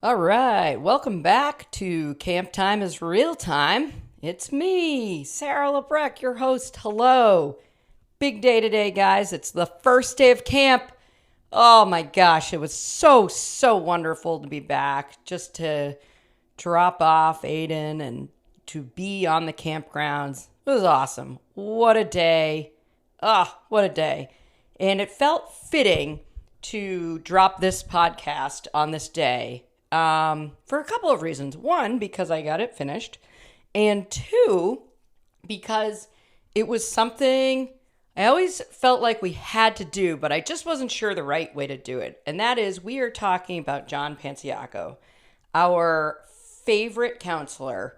All right, welcome back to Camp Time is Real Time. It's me, Sarah LeBrecq, your host. Hello. Big day today, guys. It's the first day of camp. Oh my gosh, it was so wonderful to be back, just to drop off Aiden and to be on the campgrounds. It was awesome. What a day. What a day. And it felt fitting to drop this podcast on this day for a couple of reasons. One, because I got it finished. And two, because it was something I always felt like we had to do, but I just wasn't sure the right way to do it. And that is, we are talking about John Panciocco, our favorite counselor.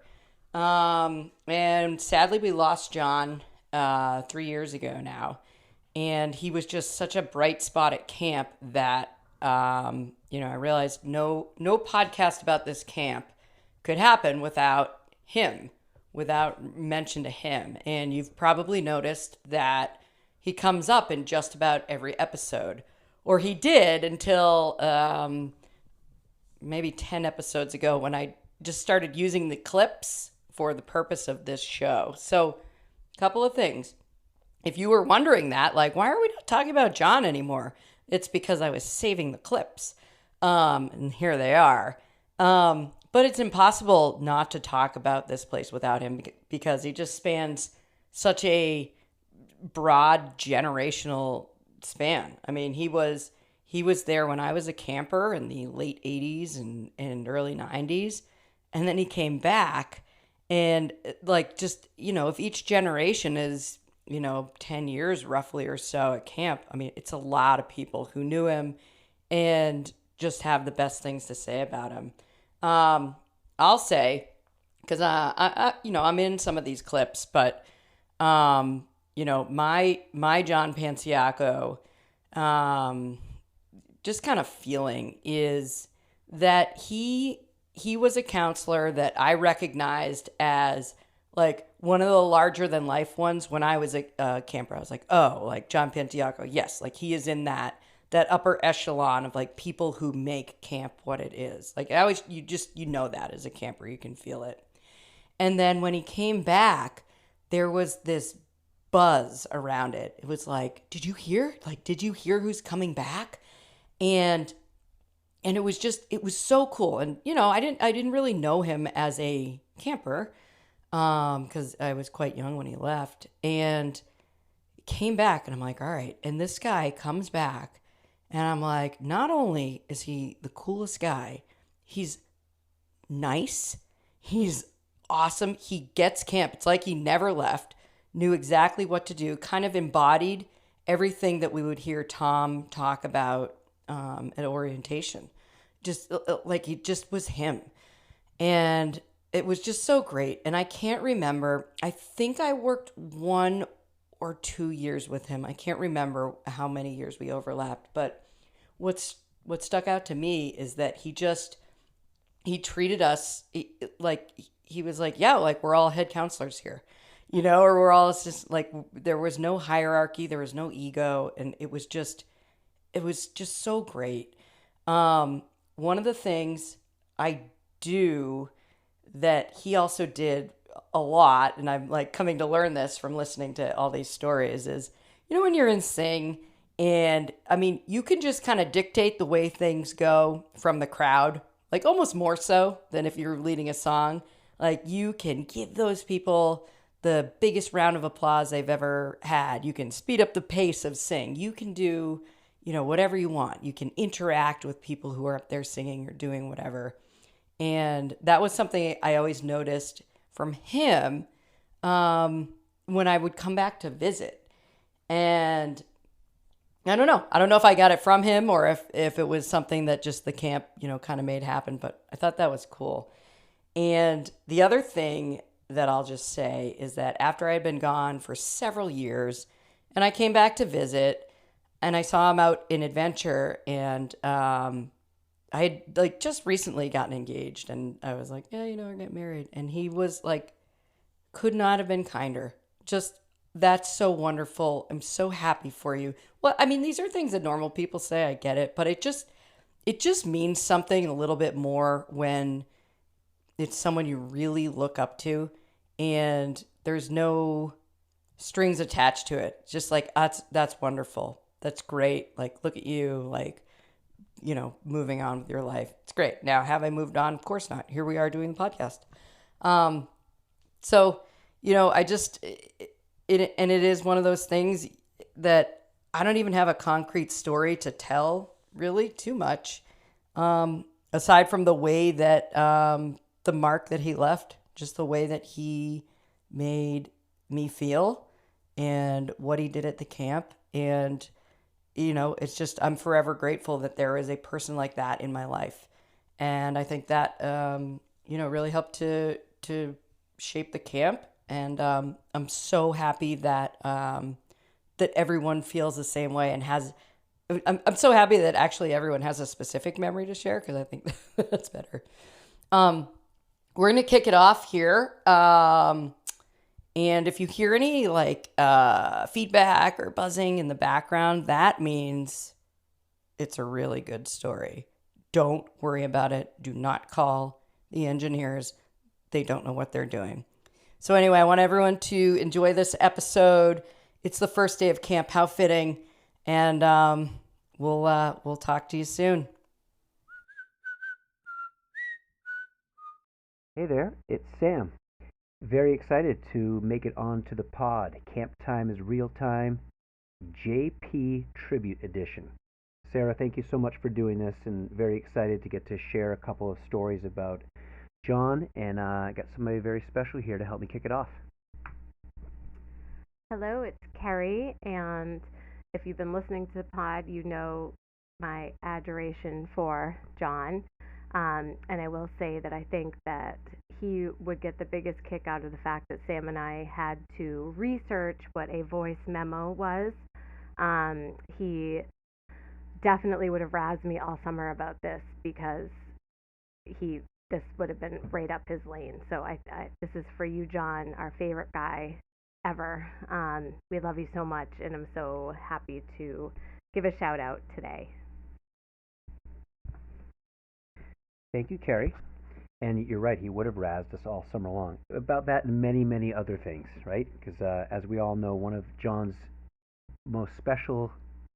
And sadly, we lost John 3 years ago now. And he was just such a bright spot at camp that, I realized no podcast about this camp could happen without him, without mention to him. And you've probably noticed that he comes up in just about every episode, or he did until maybe 10 episodes ago when I just started using the clips for the purpose of this show. So, a couple of things. If you were wondering that, like, why are we not talking about John anymore? It's because I was saving the clips. And here they are. But it's impossible not to talk about this place without him because he just spans such a broad generational span. I mean, he was there when I was a camper in the late 80s and early 90s. And then he came back and like just, if each generation is 10 years roughly or so at camp. I mean, it's a lot of people who knew him and just have the best things to say about him. I'll say, because I'm in some of these clips, but my John Panciocco, just kind of feeling is that he was a counselor that I recognized as like one of the larger than life ones when I was a camper. I was like, oh, like John Panciocco, yes, like he is in that upper echelon of like people who make camp what it is. Like I always, you know that as a camper, you can feel it. And then when he came back, there was this buzz around it. It was like, did you hear? Like, did you hear who's coming back? And it was so cool. And I didn't really know him as a camper because I was quite young when he left, and came back, and I'm like, all right. And this guy comes back, and I'm like, not only is he the coolest guy, he's nice, he's awesome, he gets camp. It's like he never left, knew exactly what to do, kind of embodied everything that we would hear Tom talk about at orientation. Just like he just was him. And it was just so great. And I can't remember. I think I worked 1 or 2 years with him. I can't remember how many years we overlapped. But what stuck out to me is that he treated us like he was like, yeah, like we're all head counselors here, or we're all just like, there was no hierarchy, there was no ego, and it was just so great. One of the things I do that he also did a lot, and I'm like coming to learn this from listening to all these stories, is when you're in sing, and I mean, you can just kind of dictate the way things go from the crowd, like almost more so than if you're leading a song. Like you can give those people the biggest round of applause they've ever had. You can speed up the pace of sing. You can do whatever you want. You can interact with people who are up there singing or doing whatever. And that was something I always noticed from him when I would come back to visit. And I don't know. I don't know if I got it from him or if it was something that just the camp, kind of made happen. But I thought that was cool. And the other thing that I'll just say is that after I had been gone for several years and I came back to visit and I saw him out in adventure, and I had like just recently gotten engaged, and I was like, yeah, I get married. And he was like, could not have been kinder. Just, that's so wonderful. I'm so happy for you. Well, I mean, these are things that normal people say. I get it. But it just means something a little bit more when it's someone you really look up to and there's no strings attached to it. Just like that's wonderful. That's great. Like look at you, like, moving on with your life. It's great. Now, have I moved on? Of course not. Here we are doing the podcast. Um, so, I just and it is one of those things that I don't even have a concrete story to tell really too much. Aside from the way that the mark that he left, just the way that he made me feel and what he did at the camp. And, it's just, I'm forever grateful that there is a person like that in my life. And I think that, really helped to shape the camp. And I'm so happy that everyone feels the same way and has. I'm so happy that actually everyone has a specific memory to share because I think that's better. Um, we're gonna kick it off here. And if you hear any like feedback or buzzing in the background, that means it's a really good story. Don't worry about it. Do not call the engineers. They don't know what they're doing. So anyway, I want everyone to enjoy this episode. It's the first day of camp. How fitting. And we'll talk to you soon. Hey there, it's Sam. Very excited to make it onto the pod. Camp Time is Real Time, JP Tribute Edition. Sarah, thank you so much for doing this, and very excited to get to share a couple of stories about John, and I got somebody very special here to help me kick it off. Hello, it's Carrie, and if you've been listening to the pod, you know my adoration for John. And I will say that I think that he would get the biggest kick out of the fact that Sam and I had to research what a voice memo was. He definitely would have razzed me all summer about this because he this would have been right up his lane. So this is for you, John, our favorite guy ever. We love you so much, and I'm so happy to give a shout out today. Thank you, Carrie. And you're right, he would have razzed us all summer long about that and many, many other things, right? Because as we all know, one of John's most special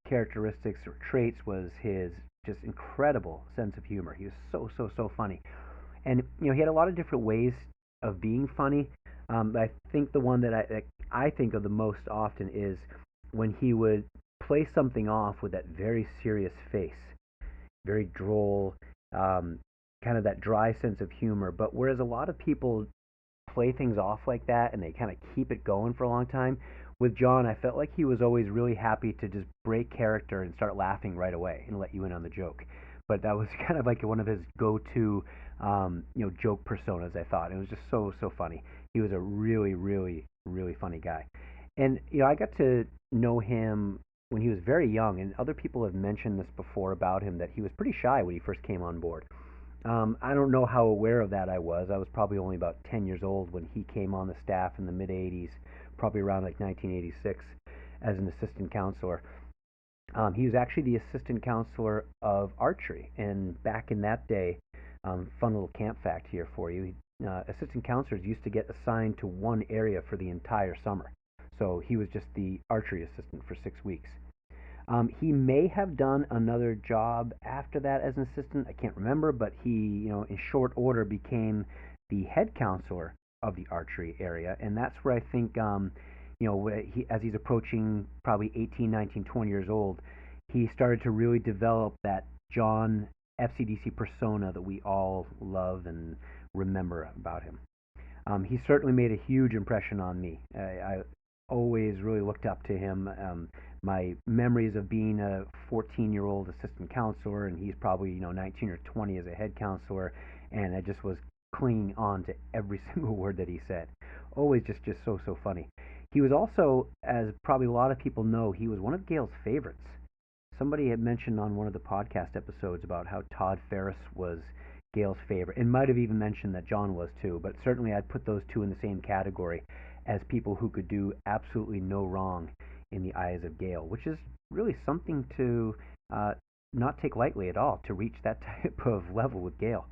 characteristics or traits was his just incredible sense of humor. He was so, so, so funny. And, he had a lot of different ways of being funny. I think the one that I think of the most often is when he would play something off with that very serious face, very droll, um, kind of that dry sense of humor. But whereas a lot of people play things off like that and they kind of keep it going for a long time, with John, I felt like he was always really happy to just break character and start laughing right away and let you in on the joke. But that was kind of like one of his go-to, joke personas. I thought it was just so so funny. He was a really really really funny guy, and I got to know him when he was very young. And other people have mentioned this before about him that he was pretty shy when he first came on board. I don't know how aware of that I was. I was probably only about 10 years old when he came on the staff in the mid 80s, probably around like 1986, as an assistant counselor. He was actually the assistant counselor of archery. And back in that day, fun little camp fact here for you, assistant counselors used to get assigned to one area for the entire summer. So he was just the archery assistant for 6 weeks. He may have done another job after that as an assistant. I can't remember, but he, in short order became the head counselor of the archery area, and that's where I think, as he's approaching probably 18, 19, 20 years old, he started to really develop that John FCDC persona that we all love and remember about him. He certainly made a huge impression on me. I always really looked up to him. My memories of being a 14-year-old assistant counselor, and he's probably 19 or 20 as a head counselor, and I just was clinging on to every single word that he said. Always just so so funny. He was also, as probably a lot of people know, he was one of Gail's favorites. Somebody had mentioned on one of the podcast episodes about how Todd Ferris was Gail's favorite, and might have even mentioned that John was too, but certainly I'd put those two in the same category as people who could do absolutely no wrong in the eyes of Gail, which is really something to not take lightly at all to reach that type of level with Gail.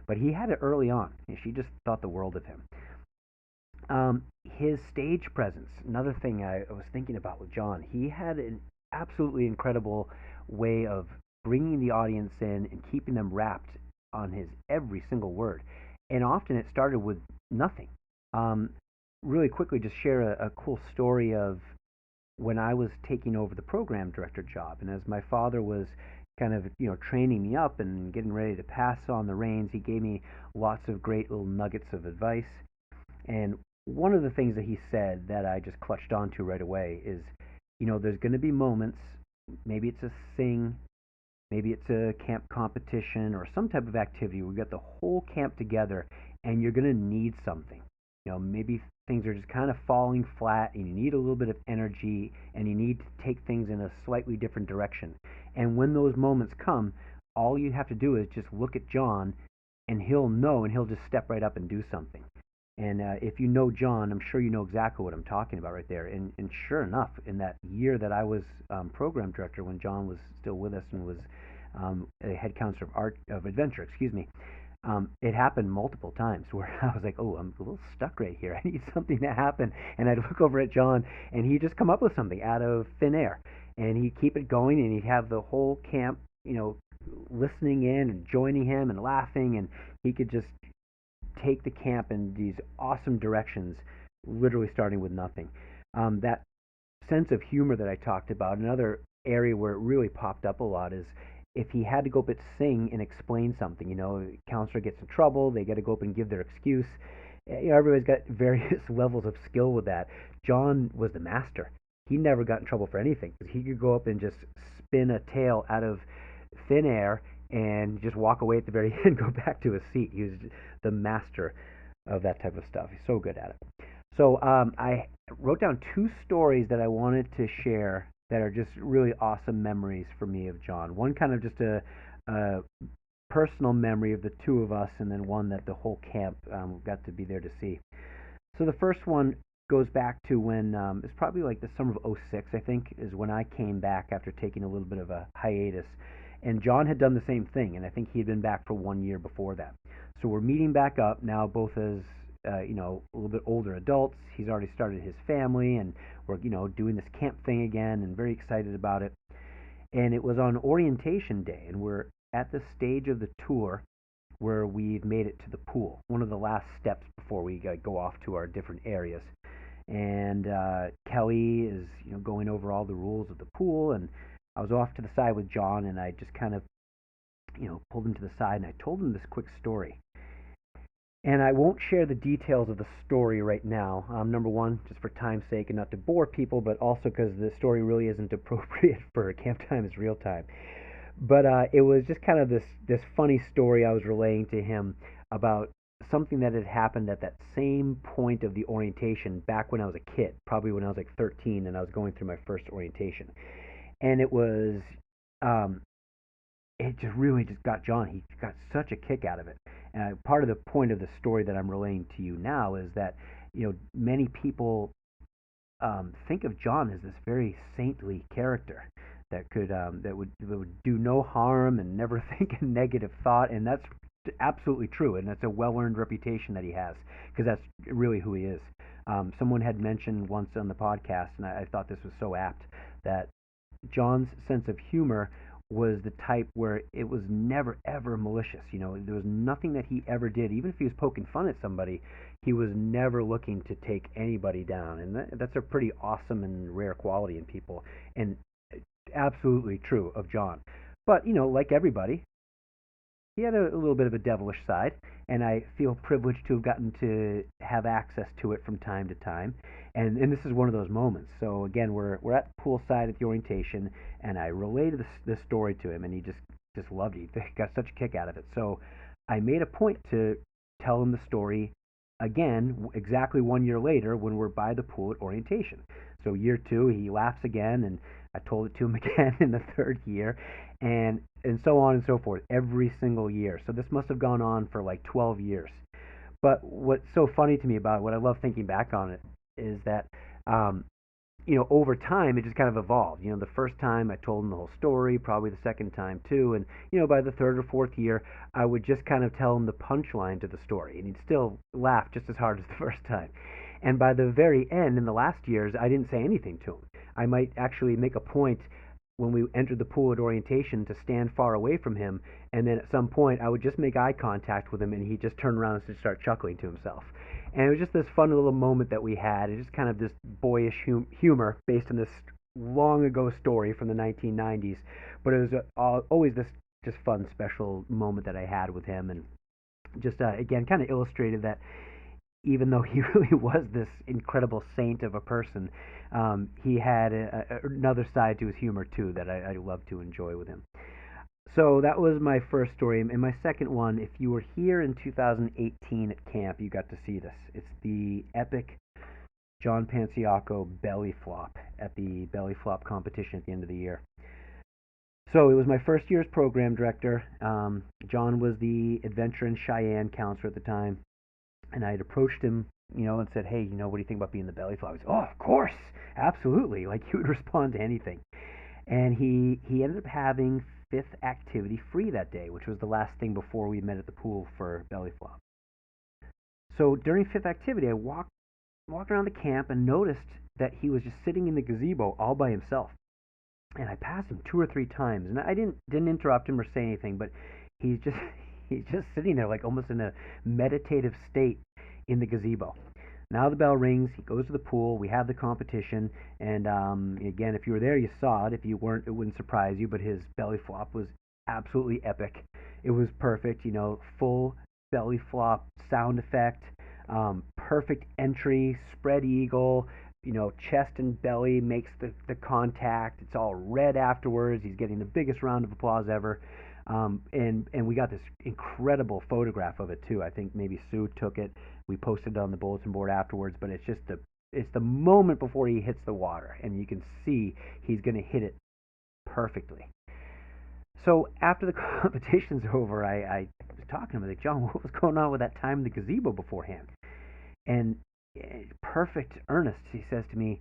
But he had it early on, and she just thought the world of him. His stage presence, another thing I was thinking about with John, he had an absolutely incredible way of bringing the audience in and keeping them wrapped on his every single word. And often it started with nothing. Um, Really quickly, just share a cool story of when I was taking over the program director job, and as my father was kind of training me up and getting ready to pass on the reins, he gave me lots of great little nuggets of advice. And one of the things that he said that I just clutched onto right away is, there's going to be moments, maybe it's a sing, maybe it's a camp competition or some type of activity where we get the whole camp together and you're going to need something. Maybe things are just kind of falling flat and you need a little bit of energy and you need to take things in a slightly different direction. And when those moments come, all you have to do is just look at John and he'll know and he'll just step right up and do something. And if you know John, I'm sure you know exactly what I'm talking about right there. And sure enough, in that year that I was program director, when John was still with us and was a head counselor of adventure, excuse me, it happened multiple times where I was like, oh, I'm a little stuck right here. I need something to happen. And I'd look over at John, and he'd just come up with something out of thin air. And he'd keep it going, and he'd have the whole camp, listening in and joining him and laughing. And he could just take the camp in these awesome directions, literally starting with nothing. That sense of humor that I talked about, another area where it really popped up a lot is if he had to go up and sing and explain something. Counselor gets in trouble, they got to go up and give their excuse. Everybody's got various levels of skill with that. John was the master. He never got in trouble for anything because he could go up and just spin a tale out of thin air and just walk away at the very end, go back to his seat. He was the master of that type of stuff. He's so good at it. So I wrote down two stories that I wanted to share that are just really awesome memories for me of John. One kind of just a personal memory of the two of us, and then one that the whole camp got to be there to see. So the first one goes back to when it's probably like the summer of '06, I think, is when I came back after taking a little bit of a hiatus. And John had done the same thing, and I think he had been back for 1 year before that. So we're meeting back up now, both as a little bit older adults. He's already started his family, and we're doing this camp thing again, and very excited about it. And it was on orientation day, and we're at the stage of the tour where we've made it to the pool, one of the last steps before we go off to our different areas. And Kelly is going over all the rules of the pool, and I was off to the side with John, and I just kind of pulled him to the side, and I told him this quick story. And I won't share the details of the story right now. Number one, just for time's sake and not to bore people, but also because the story really isn't appropriate for Camp Time is Real Time. But it was just kind of this funny story I was relaying to him about something that had happened at that same point of the orientation back when I was a kid, probably when I was like 13 and I was going through my first orientation. And it was, it just really just got John. He got such a kick out of it. And part of the point of the story that I'm relaying to you now is that many people think of John as this very saintly character that could that would do no harm and never think a negative thought, and that's absolutely true, and that's a well-earned reputation that he has because that's really who he is. Someone had mentioned once on the podcast, and I thought this was so apt, that John's sense of humor was the type where it was never ever malicious. There was nothing that he ever did, even if he was poking fun at somebody, he was never looking to take anybody down, and that's a pretty awesome and rare quality in people, and absolutely true of John. But like everybody, he had a little bit of a devilish side, and I feel privileged to have gotten to have access to it from time to time. And this is one of those moments. So again, we're at the poolside at the orientation, and I related this story to him, and he just loved it. He got such a kick out of it. So I made a point to tell him the story again, exactly 1 year later, when we're by the pool at orientation. So year two, he laughs again, and I told it to him again in the third year, and so on and so forth, every single year. So this must have gone on for like 12 years. But what's so funny to me about it, what I love thinking back on it, is that over time, it just kind of evolved. The first time I told him the whole story, probably the second time too, and by the third or fourth year, I would just kind of tell him the punchline to the story, and he'd still laugh just as hard as the first time. And by the very end, in the last years, I didn't say anything to him. I might actually make a point when we entered the pool at orientation to stand far away from him, and then at some point I would just make eye contact with him, and he'd just turn around and start chuckling to himself. And it was just this fun little moment that we had. It's just kind of this boyish humor based on this long ago story from the 1990s. But it was always this just fun, special moment that I had with him, and just again kind of illustrated that even though he really was this incredible saint of a person, he had another side to his humor too that I love to enjoy with him. So that was my first story. And my second one, if you were here in 2018 at camp, you got to see this. It's the epic John Panciocco belly flop at the belly flop competition at the end of the year. So it was my first year as program director. John was the Adventure in Cheyenne counselor at the time. And I had approached him, and said, hey, what do you think about being the belly flop? He said, oh, of course, absolutely. Like, he would respond to anything. And he ended up having fifth activity free that day, which was the last thing before we met at the pool for belly flop. So during fifth activity, I walked around the camp and noticed that he was just sitting in the gazebo all by himself. And I passed him 2 or 3 times, and I didn't interrupt him or say anything, but he's just he's just sitting there like almost in a meditative state in the gazebo. Now the bell rings. He goes to the pool. We have the competition, and again, if you were there, you saw it. If you weren't, it wouldn't surprise you. But his belly flop was absolutely epic. It was perfect. Full belly flop sound effect, perfect entry, spread eagle. Chest and belly makes the contact. It's all red afterwards. He's getting the biggest round of applause ever. And we got this incredible photograph of it too. I think maybe Sue took it. We posted it on the bulletin board afterwards, but it's the moment before he hits the water, and you can see he's going to hit it perfectly. So after the competition's over, I was talking to him, like, John, what was going on with that time in the gazebo beforehand? And perfect earnest, he says to me,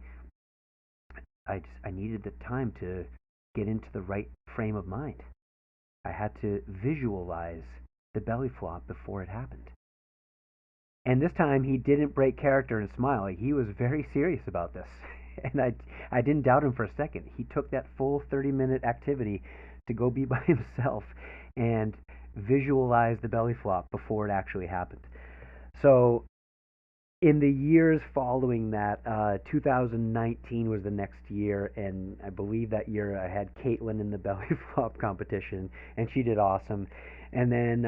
I needed the time to get into the right frame of mind. I had to visualize the belly flop before it happened. And this time he didn't break character and smile. Like, he was very serious about this. And I didn't doubt him for a second. He took that full 30-minute activity to go be by himself and visualize the belly flop before it actually happened. So in the years following that, 2019 was the next year, and I believe that year I had Caitlin in the belly flop competition, and she did awesome. And then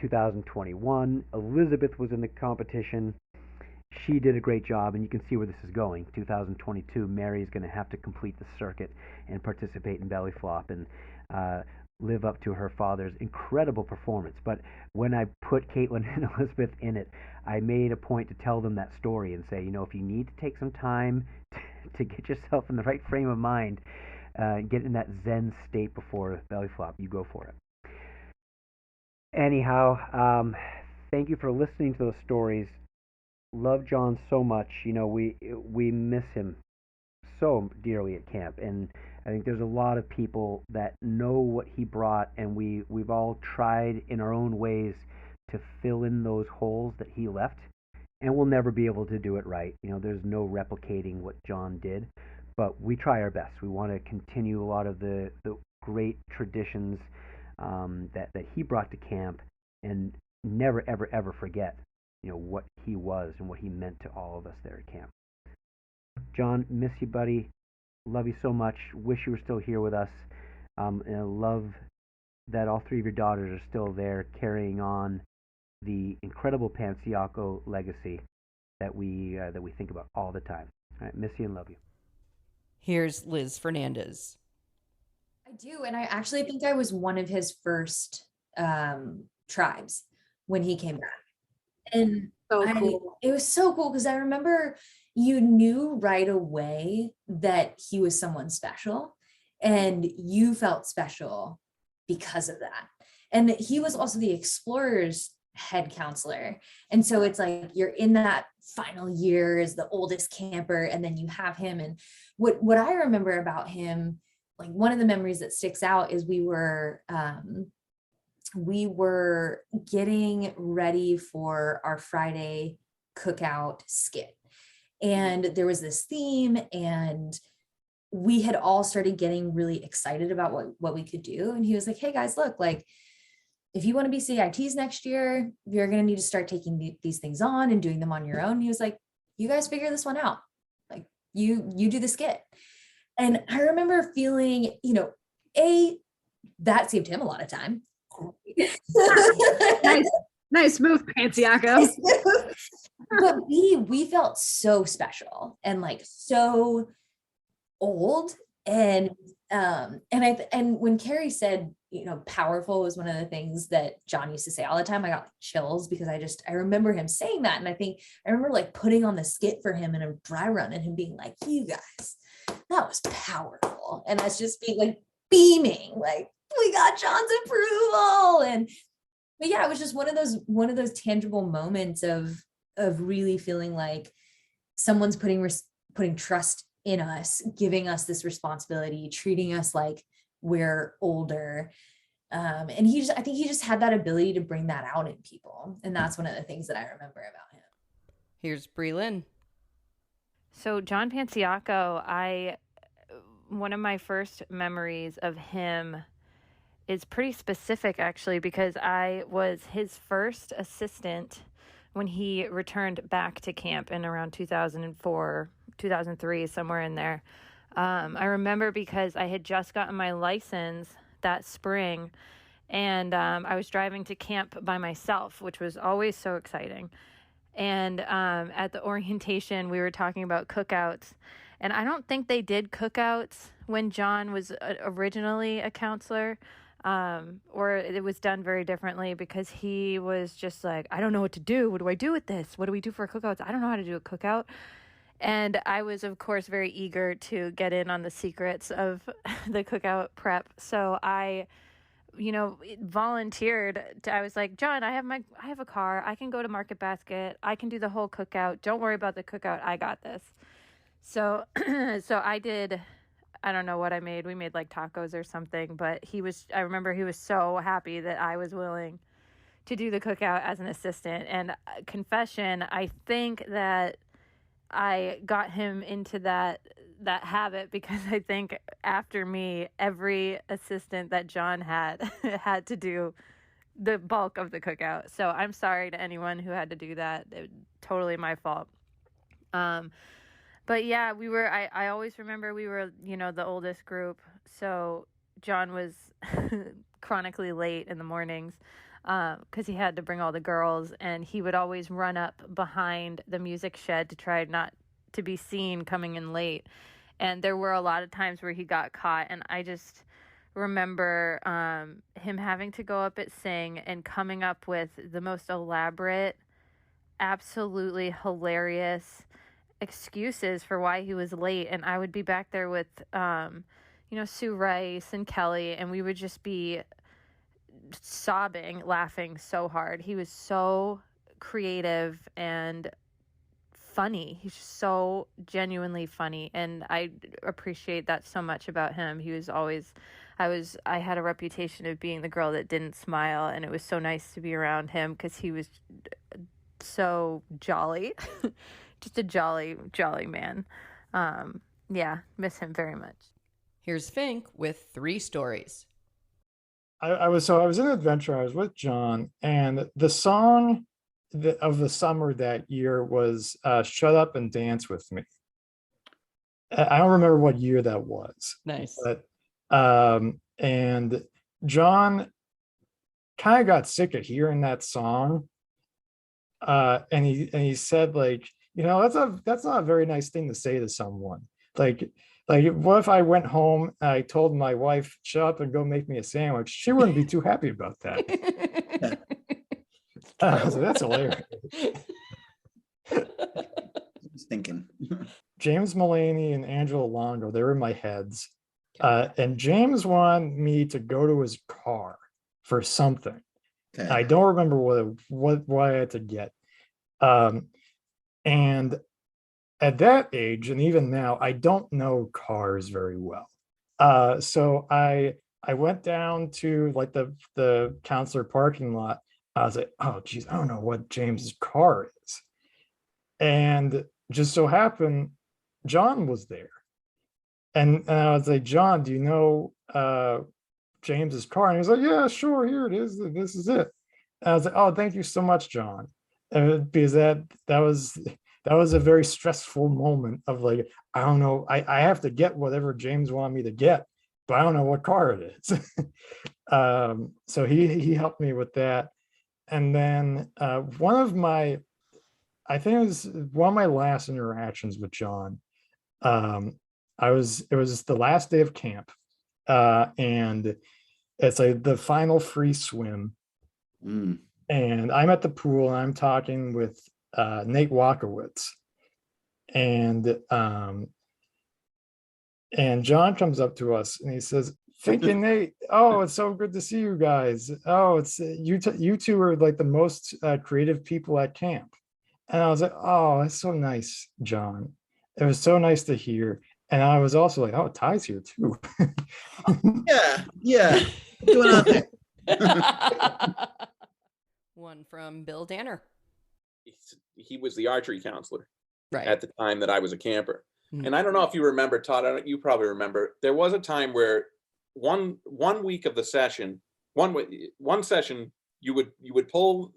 2021, Elizabeth was in the competition. She did a great job, and you can see where this is going. 2022, Mary's going to have to complete the circuit and participate in belly flop and live up to her father's incredible performance. But when I put Caitlin and Elizabeth in it, I made a point to tell them that story and say, if you need to take some time to get yourself in the right frame of mind, get in that Zen state before belly flop, you go for it. Anyhow, thank you for listening to those stories. Love John so much. We miss him so dearly at camp, and I think there's a lot of people that know what he brought, and we've all tried in our own ways to fill in those holes that he left, and we'll never be able to do it right. There's no replicating what John did, but we try our best. We want to continue a lot of the great traditions that he brought to camp, and never ever ever forget what he was and what he meant to all of us there at camp. John, miss you, buddy. Love you so much. Wish you were still here with us. And I love that all 3 of your daughters are still there, carrying on the incredible Panciocco legacy that we think about all the time. All right, miss you and love you. Here's Liz Fernandez. I do, and I actually think I was one of his first tribes when he came back. And So cool. It was so cool because I remember you knew right away that he was someone special, and you felt special because of that. And he was also the explorer's head counselor. And so it's like you're in that final year as the oldest camper, and then you have him. And what I remember about him, like one of the memories that sticks out is we were getting ready for our Friday cookout skit. And there was this theme, and we had all started getting really excited about what we could do. And he was like, hey guys, look, like, if you want to be CITs next year, you're going to need to start taking these things on and doing them on your own. He was like, you guys figure this one out. Like you do the skit. And I remember feeling, that saved him a lot of time. Nice move, Panciocco. But we felt so special and like so old. And when Carrie said, powerful was one of the things that John used to say all the time, I got chills because I remember him saying that. And I remember like putting on the skit for him in a dry run and him being like, you guys, that was powerful. And us just being like beaming, like, we got John's approval. But yeah, it was just one of those tangible moments of really feeling like someone's putting trust in us, giving us this responsibility, treating us like we're older. And I think he just had that ability to bring that out in people. And that's one of the things that I remember about him. Here's Bree Lynn. So John Panciocco, one of my first memories of him is pretty specific actually, because I was his first assistant when he returned back to camp in around 2004, 2003, somewhere in there. I remember because I had just gotten my license that spring, and I was driving to camp by myself, which was always so exciting. And at the orientation, we were talking about cookouts, and I don't think they did cookouts when John was originally a counselor, or it was done very differently because he was just like, I don't know what to do. What do I do with this? What do we do for cookouts? I don't know how to do a cookout. And I was, of course, very eager to get in on the secrets of the cookout prep. So I, volunteered. I was like, John, I have a car. I can go to Market Basket. I can do the whole cookout. Don't worry about the cookout. I got this. So, so I did. I don't know what I made. We made like tacos or something. But I remember he was so happy that I was willing to do the cookout as an assistant. And confession, I think that I got him into that habit because I think after me, every assistant that John had had to do the bulk of the cookout. So I'm sorry to anyone who had to do that. It was totally my fault. But yeah, I always remember we were, the oldest group. So John was chronically late in the mornings. Because he had to bring all the girls, and he would always run up behind the music shed to try not to be seen coming in late. And there were a lot of times where he got caught, and I just remember him having to go up at Sing and coming up with the most elaborate, absolutely hilarious excuses for why he was late. And I would be back there with, Sue Rice and Kelly, and we would just be sobbing, laughing so hard. He was so creative and funny. He's so genuinely funny, and I appreciate that so much about him. He was always, I had a reputation of being the girl that didn't smile, and it was so nice to be around him because he was so jolly. Just a jolly man. Yeah, miss him very much. Here's Fink with 3 stories. I was in Adventure. I was with John, and the song of the summer that year was "Shut Up and Dance with Me." I don't remember what year that was. Nice. But and John kind of got sick of hearing that song, and he said, like, that's not a very nice thing to say to someone. Like, what if I went home and I told my wife, shut up and go make me a sandwich? She wouldn't be too happy about that. So that's hilarious. I was thinking. James Mulaney and Angela Longo, they were in my heads. And James wanted me to go to his car for something. Okay. I don't remember what I had to get. Um, and at that age, and even now, I don't know cars very well. So I went down to like the counselor parking lot. I was like, oh geez, I don't know what James's car is. And just so happened, John was there. And I was like, John, do you know James's car? And he was like, yeah, sure, here it is. This is it. And I was like, oh, thank you so much, John. Because that was a very stressful moment of like, I don't know, I have to get whatever James wanted me to get, but I don't know what car it is. So he helped me with that. And then I think it was one of my last interactions with John. It was the last day of camp, and it's like the final free swim, Mm. and I'm at the pool and I'm talking with Nate Walkowitz, and John comes up to us and he says, "Thinking Nate, oh, it's so good to see you guys. Oh, it's you two are like the most creative people at camp." And I was like, "Oh, that's so nice, John. It was so nice to hear." And I was also like, "Oh, Ty's here too." Yeah. What's going on there? One from Bill Danner. He was the archery counselor Right. at the time that I was a camper. Mhm. And I don't know if you remember, Todd, you probably remember, there was a time where one week of the session, one session, you would pull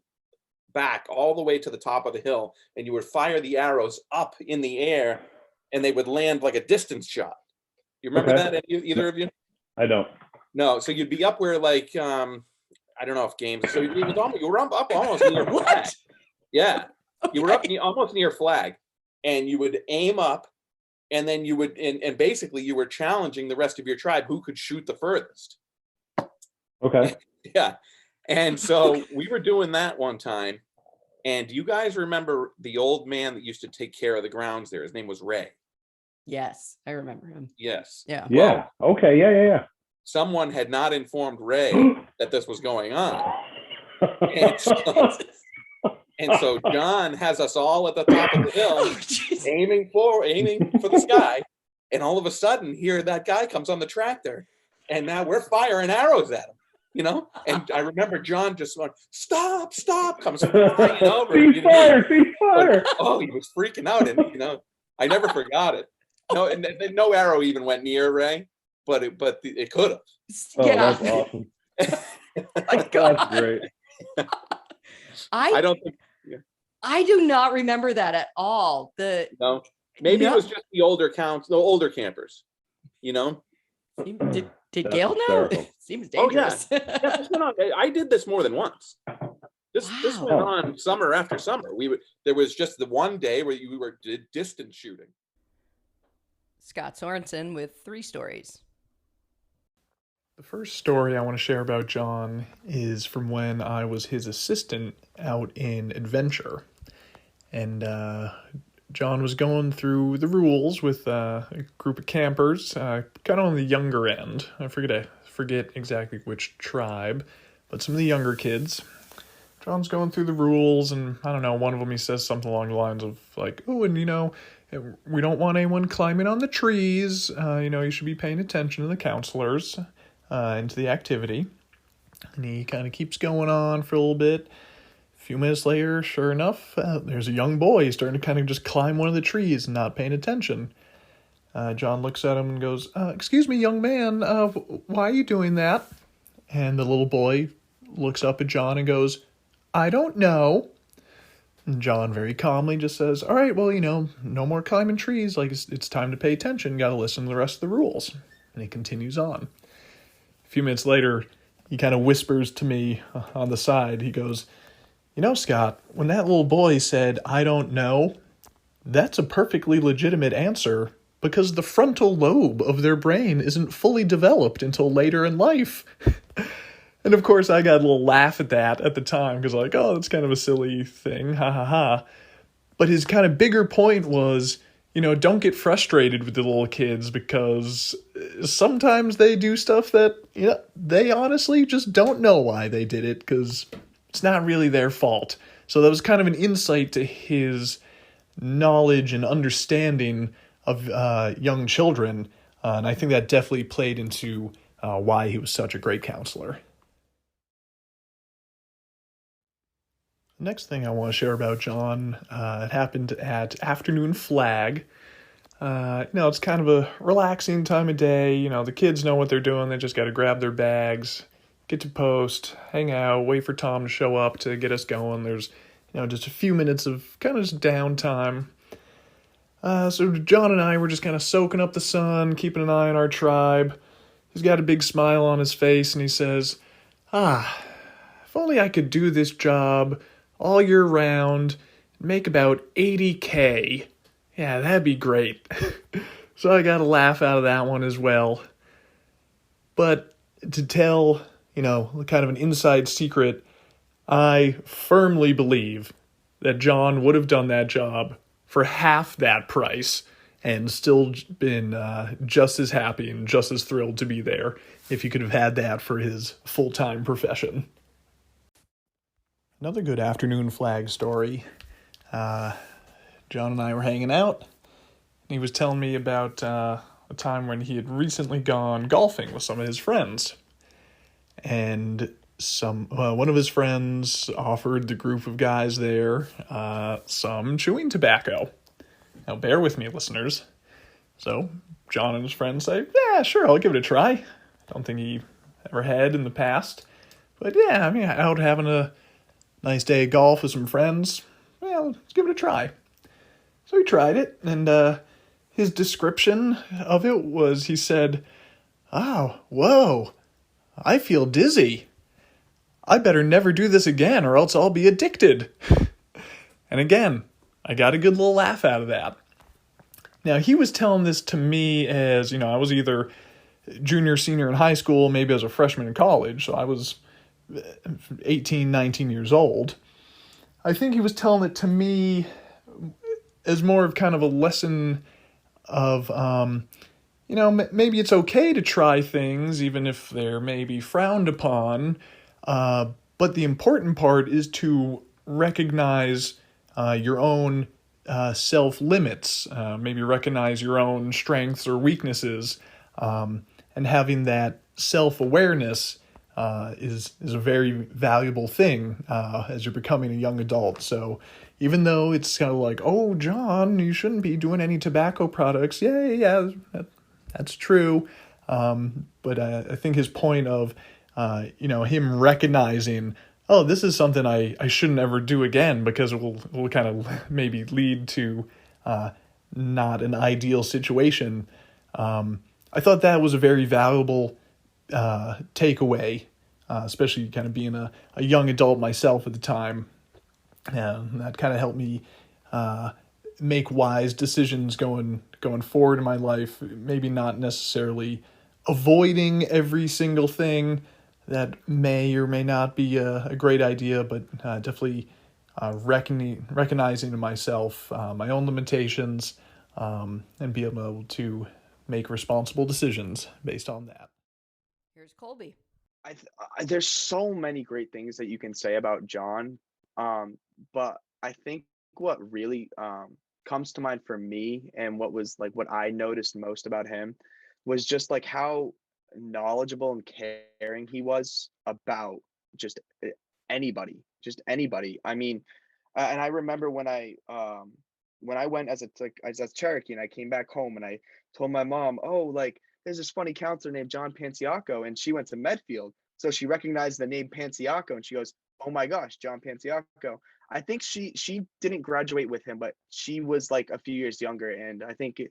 back all the way to the top of the hill and you would fire the arrows up in the air and they would land like a distance shot. You remember that, either of you? I don't. No, so you'd be up where like I don't know if games. So you were up almost near flag. Yeah, you were up almost near flag, and you would aim up, and then you would and basically you were challenging the rest of your tribe who could shoot the furthest. Okay. Yeah, and so we were doing that one time, and do you guys remember the old man that used to take care of the grounds there? His name was Ray. Yes, I remember him. Yes. Yeah. Yeah. Okay. Yeah. Someone had not informed Ray that this was going on. And so John has us all at the top of the hill, aiming for the sky. And all of a sudden, here that guy comes on the tractor, and now we're firing arrows at him, And I remember John just like, stop, comes flying over. Cease fire. Oh, he was freaking out, and I never forgot it. No, and no arrow even went near Ray, but it could have. Oh, Yeah. that's awesome. My God. That's great. I don't think. I do not remember that at all. No, maybe it was just the older campers. Did That's Gail know? hysterical. Seems Oh, yeah. dangerous. Yeah, this went on. I did this more than once. This Wow. went on summer after summer. There was just the one day where we did distance shooting. Scott Sorensen with 3 stories. The first story I want to share about John is from when I was his assistant out in Adventure. And John was going through the rules with a group of campers, kind of on the younger end. I forget exactly which tribe, but some of the younger kids. John's going through the rules, and I don't know, one of them he says something along the lines of like, oh, and we don't want anyone climbing on the trees. You should be paying attention to the counselors and to the activity. And he kind of keeps going on for a little bit. A few minutes later, sure enough, there's a young boy starting to kind of just climb one of the trees and not paying attention. John looks at him and goes, excuse me, young man, why are you doing that? And the little boy looks up at John and goes, I don't know. And John very calmly just says, all right, well, no more climbing trees. Like, it's time to pay attention. You got to listen to the rest of the rules. And he continues on. A few minutes later, he kind of whispers to me on the side. He goes, Scott, when that little boy said, I don't know, that's a perfectly legitimate answer because the frontal lobe of their brain isn't fully developed until later in life. And of course, I got a little laugh at that at the time because that's kind of a silly thing. Ha ha ha. But his kind of bigger point was, don't get frustrated with the little kids because sometimes they do stuff that, they honestly just don't know why they did it because it's not really their fault. So that was kind of an insight to his knowledge and understanding of young children. And I think that definitely played into why he was such a great counselor. Next thing I want to share about John, it happened at Afternoon Flag. It's kind of a relaxing time of day. The kids know what they're doing. They just got to grab their bags, get to post, hang out, wait for Tom to show up to get us going. There's, just a few minutes of kind of just downtime. So John and I were just kind of soaking up the sun, keeping an eye on our tribe. He's got a big smile on his face, and he says, if only I could do this job all year round, make about 80K. Yeah, that'd be great. So I got a laugh out of that one as well. But to tell, kind of an inside secret, I firmly believe that John would have done that job for half that price and still been just as happy and just as thrilled to be there if he could have had that for his full-time profession. Another good Afternoon Flag story. John and I were hanging out, and he was telling me about a time when he had recently gone golfing with some of his friends. And one of his friends offered the group of guys there some chewing tobacco. Now, bear with me, listeners. So, John and his friends say, yeah, sure, I'll give it a try. I don't think he ever had in the past. But yeah, out having a nice day of golf with some friends. Well, let's give it a try. So he tried it, and his description of it was, he said, oh, whoa, I feel dizzy. I better never do this again or else I'll be addicted. And again, I got a good little laugh out of that. Now, he was telling this to me as, I was either junior, senior in high school, maybe as a freshman in college, so I was 18, 19 years old. I think he was telling it to me as more of kind of a lesson of, maybe it's okay to try things, even if they're maybe frowned upon, but the important part is to recognize your own self-limits, maybe recognize your own strengths or weaknesses, and having that self-awareness is a very valuable thing as you're becoming a young adult. So even though it's kind of like, oh, John, you shouldn't be doing any tobacco products. Yeah, that's true. But I think his point of, him recognizing, oh, this is something I shouldn't ever do again because it will kind of maybe lead to not an ideal situation. I thought that was a very valuable takeaway, especially kind of being a young adult myself at the time. And that kind of helped me make wise decisions going forward in my life, maybe not necessarily avoiding every single thing that may or may not be a great idea, but definitely recognizing in myself my own limitations and be able to make responsible decisions based on that. Here's Colby. There's so many great things that you can say about John, but I think what really comes to mind for me and what was like what I noticed most about him was just like how knowledgeable and caring he was about just anybody, just anybody. I mean, and I remember when I went as a Cherokee and I came back home and I told my mom, oh, like there's this funny counselor named John Panciocco, and she went to Medfield, so she recognized the name Panciocco, and she goes, oh my gosh, John Panciocco. I think she didn't graduate with him, but she was like a few years younger, and I think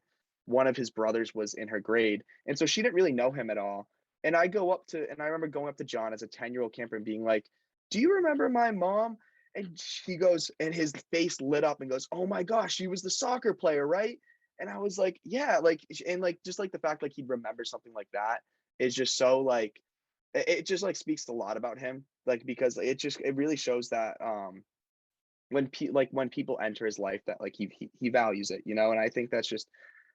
one of his brothers was in her grade, and so she didn't really know him at all. And I remember going up to John as a 10-year-old camper and being like, do you remember my mom? And he goes, and his face lit up and goes, oh my gosh, she was the soccer player, right? And I was like, yeah, like, and like, just like the fact like he'd remember something like that is just so like, it just like speaks a lot about him, like, because it really shows that when people enter his life, that like he values it, and I think that's just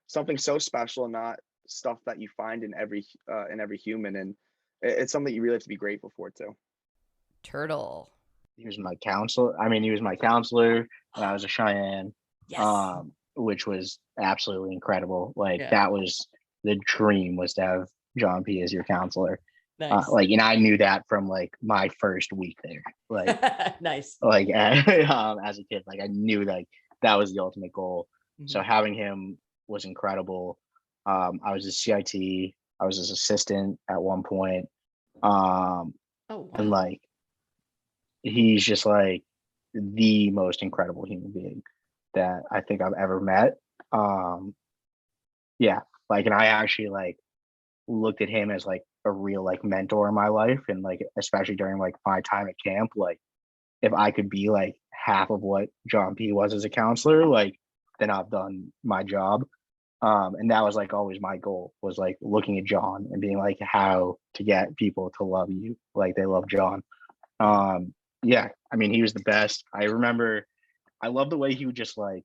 something so special, and not stuff that you find in every human, and it's something you really have to be grateful for too. Turtle. He was my counselor. I mean, he was my counselor when I was a Cheyenne, Yes. which was absolutely incredible. Like Yeah. that was the dream, was to have John P as your counselor. Nice. And I knew that from like my first week there. Like, nice. Like as a kid, like I knew like that was the ultimate goal. So Mhm. having him was incredible. I was a CIT. I was his assistant at one point. Oh, wow. And like he's just like the most incredible human being that I think I've ever met. Yeah, like, and I actually like looked at him as like a real like mentor in my life, and like especially during like my time at camp, like if I could be like half of what John P was as a counselor, like then I've done my job. And that was like always my goal, was like looking at John and being like how to get people to love you like they love John. Yeah, I mean, he was the best. I remember I love the way he would just like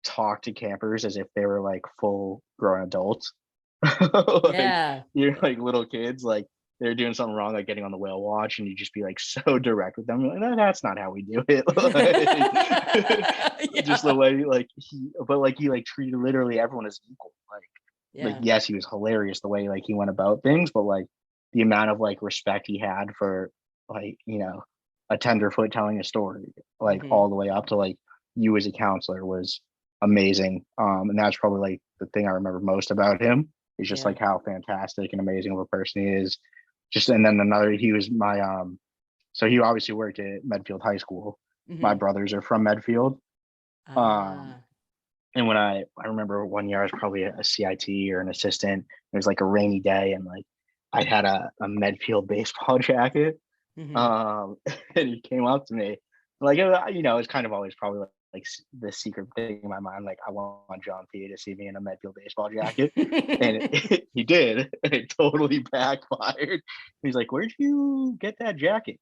talk to campers as if they were like full grown adults. Like Yeah. you're like little kids, like they're doing something wrong, like getting on the whale watch, and you just be like so direct with them. You're like, no, that's not how we do it. Like, just the way like he like treated literally everyone as equal. Like yes, he was hilarious the way like he went about things, but like the amount of like respect he had for like, a tenderfoot telling a story, like all the way up to like you as a counselor, was amazing. And that's probably like the thing I remember most about him, is just like how fantastic and amazing of a person he is. Just, and then he was my so he obviously worked at Medfield High School. My brothers are from Medfield. And when I remember one year I was probably a CIT or an assistant. It was like a rainy day, and like I had a Medfield baseball jacket. And he came up to me, like, it's kind of always probably like the secret thing in my mind, like I want John P to see me in a Medfield baseball jacket. And he did, and it totally backfired. He's like, where'd you get that jacket?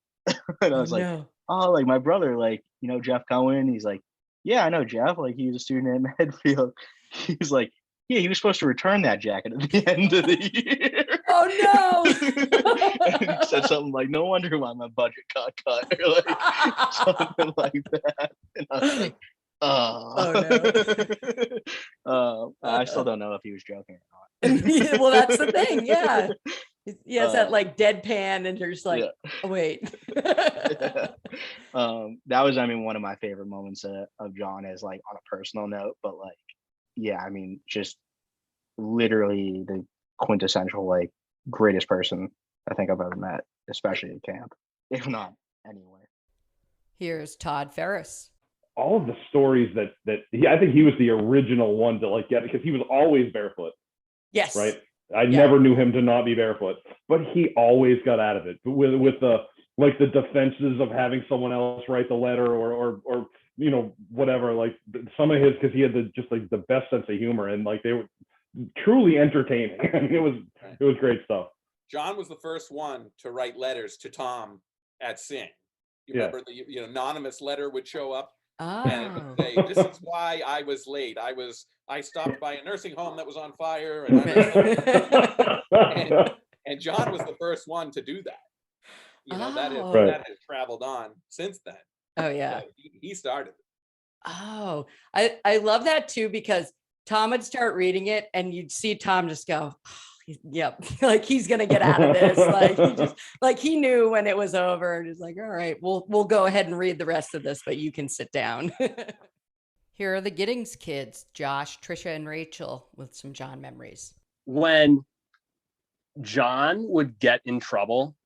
And I was like, oh, like my brother, like, Jeff Cohen. He's like, yeah, I know Jeff, like he was a student at Medfield. He's like, yeah, he was supposed to return that jacket at the end of the year. Oh no. And he said something like, no wonder why my budget got cut, or like something like that. And I was like, I still don't know if he was joking or not. Well, that's the thing. Yeah. He has that like deadpan, and you're just like, oh, wait. That was, I mean, one of my favorite moments of John, is like on a personal note, but like, yeah, I mean, just literally the quintessential, like, greatest person I think I've ever met, especially at camp, if not anywhere. Here's Todd Ferris. All of the stories that I think he was the original one to like get, because he was always barefoot. Yes. Right. I never knew him to not be barefoot, but he always got out of it with the like the defenses of having someone else write the letter or whatever, like some of his, because he had just like the best sense of humor, and like they were truly entertaining. I mean, it was great stuff. John was the first one to write letters to Tom at Sing. You remember the anonymous letter would show up, and it would say, "This is why I was late. I stopped by a nursing home that was on fire," and John was the first one to do that. That has traveled on since then. Oh yeah, he started. Oh, I love that too, because Tom would start reading it, and you'd see Tom just go, oh, "Yep," like he's gonna get out of this. Like he just he knew when it was over, and he's like, "All right, we'll go ahead and read the rest of this, but you can sit down." Here are the Giddings kids, Josh, Trisha, and Rachel, with some John memories. When John would get in trouble,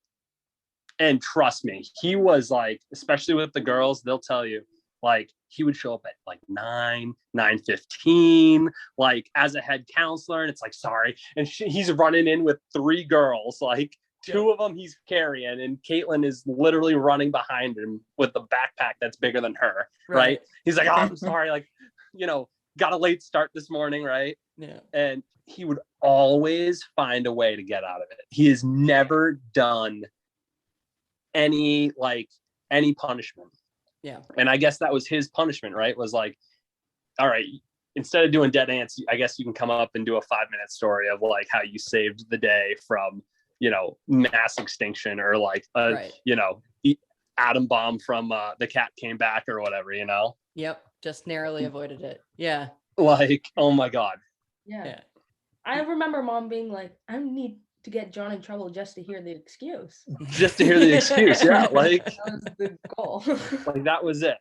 and trust me, he was like, especially with the girls, they'll tell you, like, he would show up at like 9:15, like as a head counselor, and it's like, sorry. And he's running in with 3 girls, like 2 of them he's carrying, and Caitlin is literally running behind him with the backpack that's bigger than her, right? He's like, oh, I'm sorry, like, got a late start this morning, right? Yeah. And he would always find a way to get out of it. He has never done any punishment. Yeah. And I guess that was his punishment, right? Was like, all right, instead of doing dead ants, I guess you can come up and do a 5-minute story of like how you saved the day from, mass extinction, or like, Right. atom bomb from the cat came back or whatever, Yep. Just narrowly avoided it. Yeah. Like, oh my God. Yeah. I remember Mom being like, I need to get John in trouble just to hear the excuse. Just to hear the excuse. Yeah. Like, that was the goal. like that was it.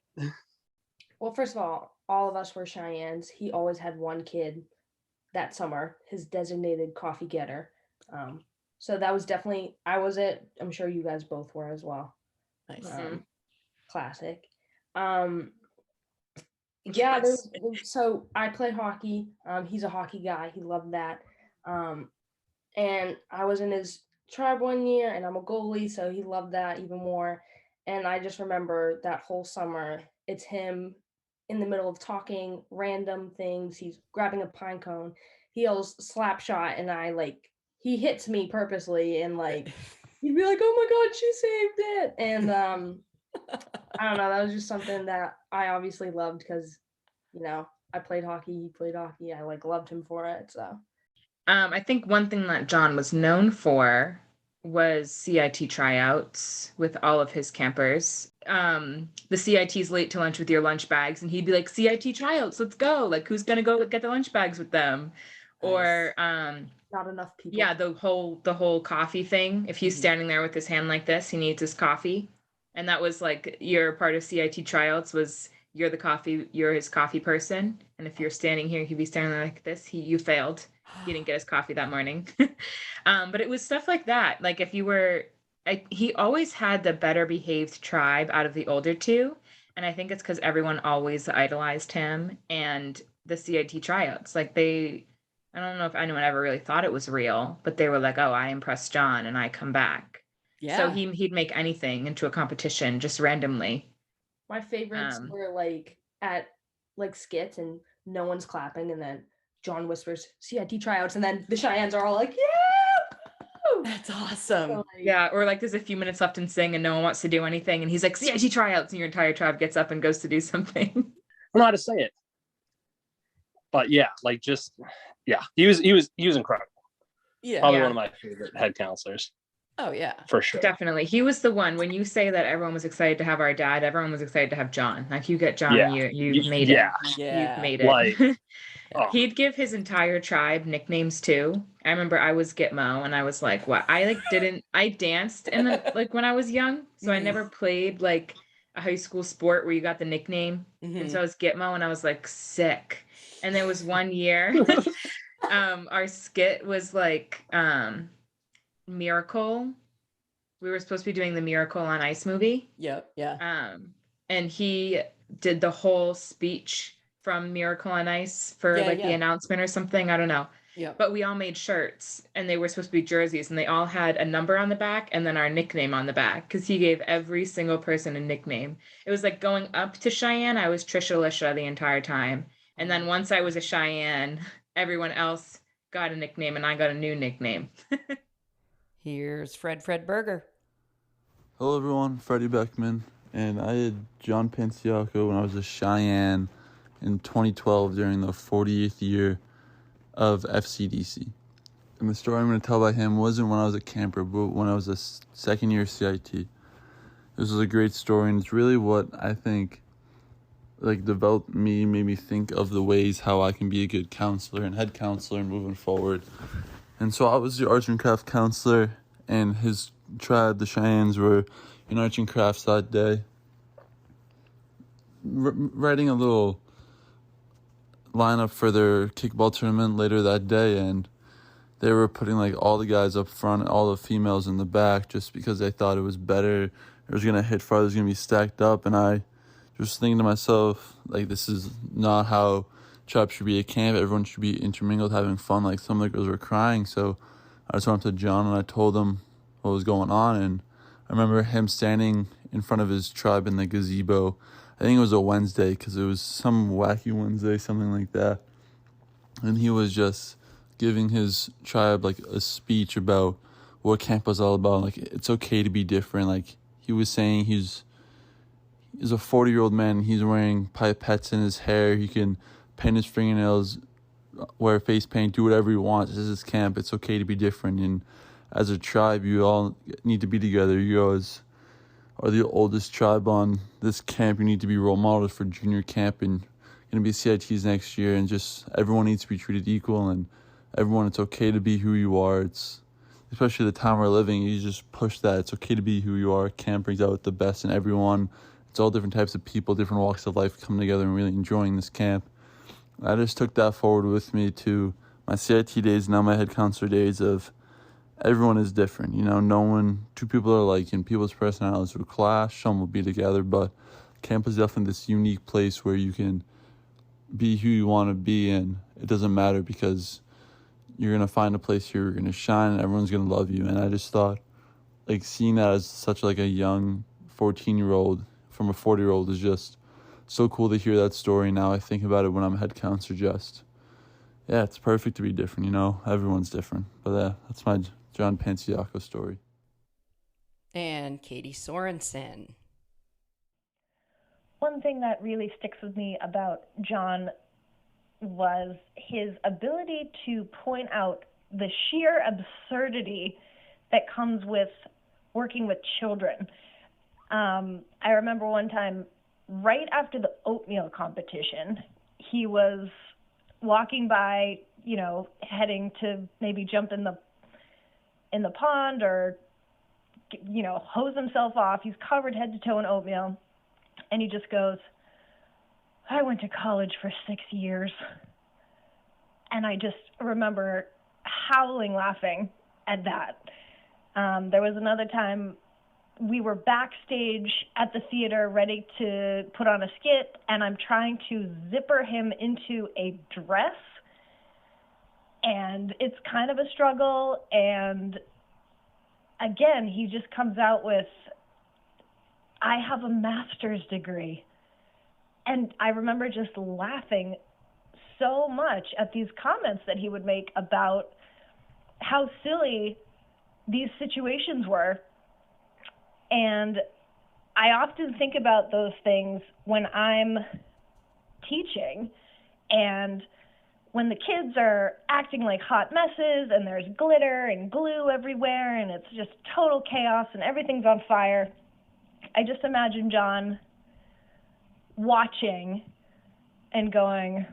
Well, first of all of us were Cheyennes. He always had one kid that summer, his designated coffee getter. So that was definitely, I was it. I'm sure you guys both were as well. Nice. Classic. Yeah, so I play hockey. He's a hockey guy. He loved that. And I was in his tribe one year, and I'm a goalie, so he loved that even more. And I just remember that whole summer, it's him in the middle of talking random things. He's grabbing a pine cone. He yells slap shot, and he hits me purposely, and he'd be like, "Oh my God, she saved it!" And I don't know. That was just something that I obviously loved because, I played hockey. He played hockey. I loved him for it. So, I think one thing that John was known for was CIT tryouts with all of his campers. The CIT's late to lunch with your lunch bags, and he'd be like, "CIT tryouts, let's go! Like, who's gonna go get the lunch bags with them?" Nice. Or not enough people. Yeah, the whole coffee thing. If he's standing there with his hand like this, he needs his coffee. And that was like your part of CIT tryouts was you're his coffee person. And if you're standing here, he'd be standing there like this. You failed. He didn't get his coffee that morning. But it was stuff like that. Like if you were, he always had the better behaved tribe out of the older two. And I think it's because everyone always idolized him and the CIT tryouts. Like I don't know if anyone ever really thought it was real, but they were like, "Oh, I impressed John and I come back." Yeah. So he'd make anything into a competition just randomly. My favorites were at skits and no one's clapping, and then John whispers CIT tryouts, and then the Cheyennes are all like, "Yeah!" That's awesome. So, yeah, or there's a few minutes left in sing and no one wants to do anything, and he's like, CIT tryouts, and your entire tribe gets up and goes to do something. I don't know how to say it. But yeah, he was incredible. Yeah. Probably one of my favorite head counselors. Oh yeah. For sure. Definitely. He was the one, when you say that everyone was excited to have our dad, everyone was excited to have John. Like you get John, you've made it. Yeah. You've made it. He'd give his entire tribe nicknames too. I remember I was Gitmo and I was like, what? I danced in the when I was young. So I never played a high school sport where you got the nickname. And so I was Gitmo and I was sick. And there was one year, our skit was Miracle. We were supposed to be doing the Miracle on Ice movie. Yep. Yeah. And he did the whole speech from Miracle on Ice for the announcement or something. I don't know. Yeah. But we all made shirts and they were supposed to be jerseys and they all had a number on the back and then our nickname on the back because he gave every single person a nickname. It was like going up to Cheyenne, I was Trisha Lisha the entire time. And then once I was a Cheyenne, everyone else got a nickname and I got a new nickname. Here's Fred Berger. Hello everyone, Freddie Beckman, and I had John Panciocco when I was a Cheyenne in 2012 during the 40th year of FCDC. And the story I'm going to tell about him wasn't when I was a camper, but when I was a second year CIT. This was a great story, and it's really what I think developed me, made me think of the ways how I can be a good counselor and head counselor moving forward. And so I was the arts and craft counselor, and his tribe, the Cheyennes, were in arts and crafts that day, writing a little lineup for their kickball tournament later that day, and they were putting all the guys up front and all the females in the back just because they thought it was better. It was going to hit farther, it was going to be stacked up, and I just thinking to myself, this is not how tribe should be at camp. Everyone should be intermingled, having fun. Some of the girls were crying, so I just went up to John and I told him what was going on, and I remember him standing in front of his tribe in the gazebo. I think it was a Wednesday because it was some wacky Wednesday, something like that, and he was just giving his tribe a speech about what camp was all about. It's okay to be different. He was saying is a 40-year-old man. He's wearing pipettes in his hair. He can paint his fingernails, wear face paint, do whatever he wants. This is his camp. It's okay to be different. And as a tribe, you all need to be together. You guys are the oldest tribe on this camp. You need to be role models for junior camp and going to be CITs next year. And just everyone needs to be treated equal, and everyone, it's okay to be who you are. It's especially the time we're living, you just push that. It's okay to be who you are. Camp brings out the best in everyone. It's all different types of people, different walks of life coming together and really enjoying this camp. I just took that forward with me to my CIT days, now my head counselor days of everyone is different. You know, no one, two people are alike, and people's personalities will clash, some will be together, but camp is definitely this unique place where you can be who you want to be, and it doesn't matter because you're going to find a place here, you're going to shine, and everyone's going to love you. And I just thought, like, seeing that as such like a young 14-year-old from a 40-year-old is just so cool to hear that story. Now I think about it when I'm a head counselor, just, yeah, it's perfect to be different, you know? Everyone's different. But that's my John Panciocco story. And Katie Sorensen. One thing that really sticks with me about John was his ability to point out the sheer absurdity that comes with working with children. I remember one time, right after the oatmeal competition, he was walking by, you know, heading to maybe jump in the pond or, you know, hose himself off. He's covered head to toe in oatmeal, and he just goes, "I went to college for 6 years." And I just remember howling laughing at that. There was another time we were backstage at the theater ready to put on a skit, and I'm trying to zipper him into a dress. And it's kind of a struggle. And again, he just comes out with, "I have a master's degree." And I remember just laughing so much at these comments that he would make about how silly these situations were. And I often think about those things when I'm teaching, and when the kids are acting like hot messes and there's glitter and glue everywhere and it's just total chaos and everything's on fire. I just imagine John watching and going,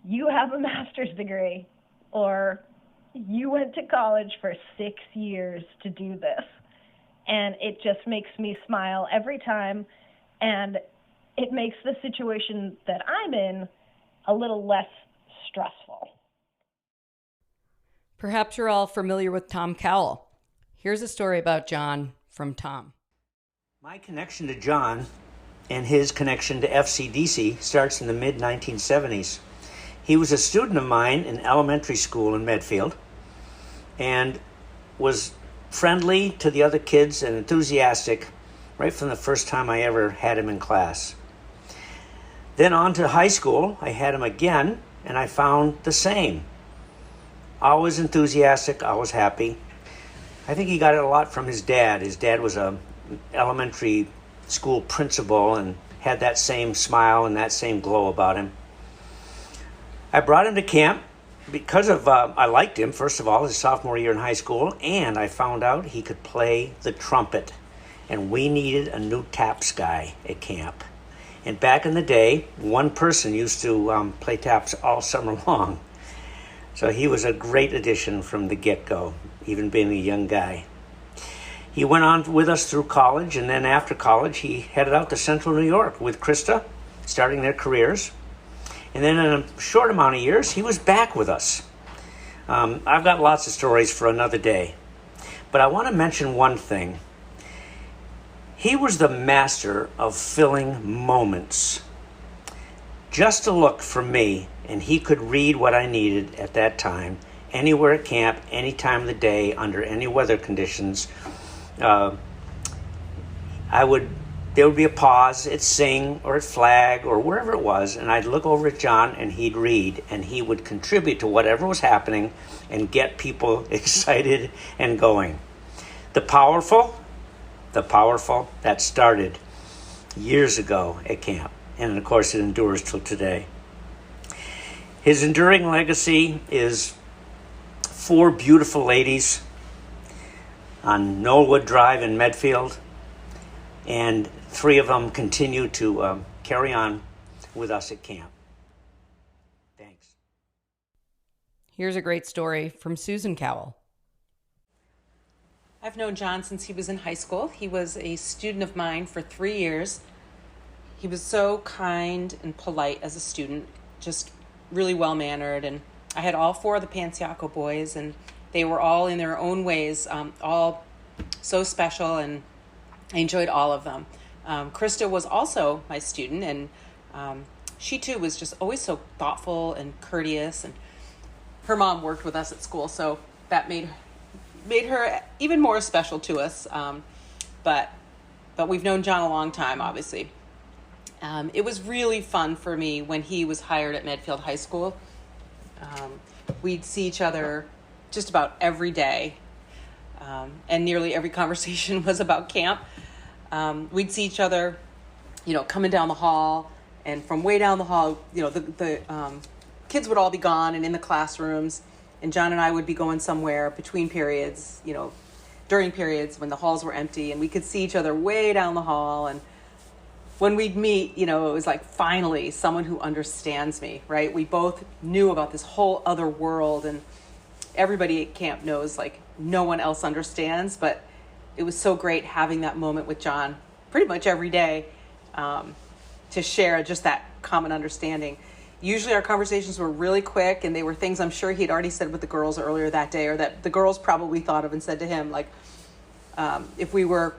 "You have a master's degree," or "You went to college for 6 years to do this." And it just makes me smile every time, and it makes the situation that I'm in a little less stressful. Perhaps you're all familiar with Tom Cowell. Here's a story about John from Tom. My connection to John and his connection to FCDC starts in the mid-1970s. He was a student of mine in elementary school in Medfield and was friendly to the other kids and enthusiastic right from the first time I ever had him in class. Then on to high school, I had him again, and I found the same. Always enthusiastic, always happy. I think he got it a lot from his dad. His dad was a elementary school principal and had that same smile and that same glow about him. I brought him to camp because of I liked him, first of all, his sophomore year in high school, and I found out he could play the trumpet, and we needed a new taps guy at camp. And back in the day, one person used to play taps all summer long. So he was a great addition from the get-go, even being a young guy. He went on with us through college, and then after college, he headed out to Central New York with Krista, starting their careers. And then in a short amount of years, he was back with us. I've got lots of stories for another day, but I want to mention one thing. He was the master of filling moments. Just a look from me, and he could read what I needed at that time, anywhere at camp, any time of the day, under any weather conditions. There would be a pause, it'd sing, or it'd flag, or wherever it was, and I'd look over at John, and he'd read, and he would contribute to whatever was happening and get people excited and going. The powerful, that started years ago at camp, and of course it endures till today. His enduring legacy is 4 beautiful ladies on Knollwood Drive in Medfield, and 3 of them continue to carry on with us at camp. Thanks. Here's a great story from Susan Cowell. I've known John since he was in high school. He was a student of mine for 3 years. He was so kind and polite as a student, just really well-mannered. And I had all 4 of the Panciocco boys, and they were all in their own ways, all so special, and I enjoyed all of them. Krista was also my student, and she too was just always so thoughtful and courteous, and her mom worked with us at school, so that made her even more special to us. But we've known John a long time, obviously. It was really fun for me when he was hired at Medfield High School. We'd see each other just about every day, and nearly every conversation was about camp. We'd see each other, coming down the hall, and from way down the hall, the kids would all be gone and in the classrooms, and John and I would be going somewhere between periods, during periods when the halls were empty, and we could see each other way down the hall. And when we'd meet, it was like, finally, someone who understands me, right? We both knew about this whole other world, and everybody at camp knows, like, no one else understands, but it was so great having that moment with John pretty much every day, to share just that common understanding. Usually our conversations were really quick, and they were things I'm sure he'd already said with the girls earlier that day, or that the girls probably thought of and said to him. Like, if we were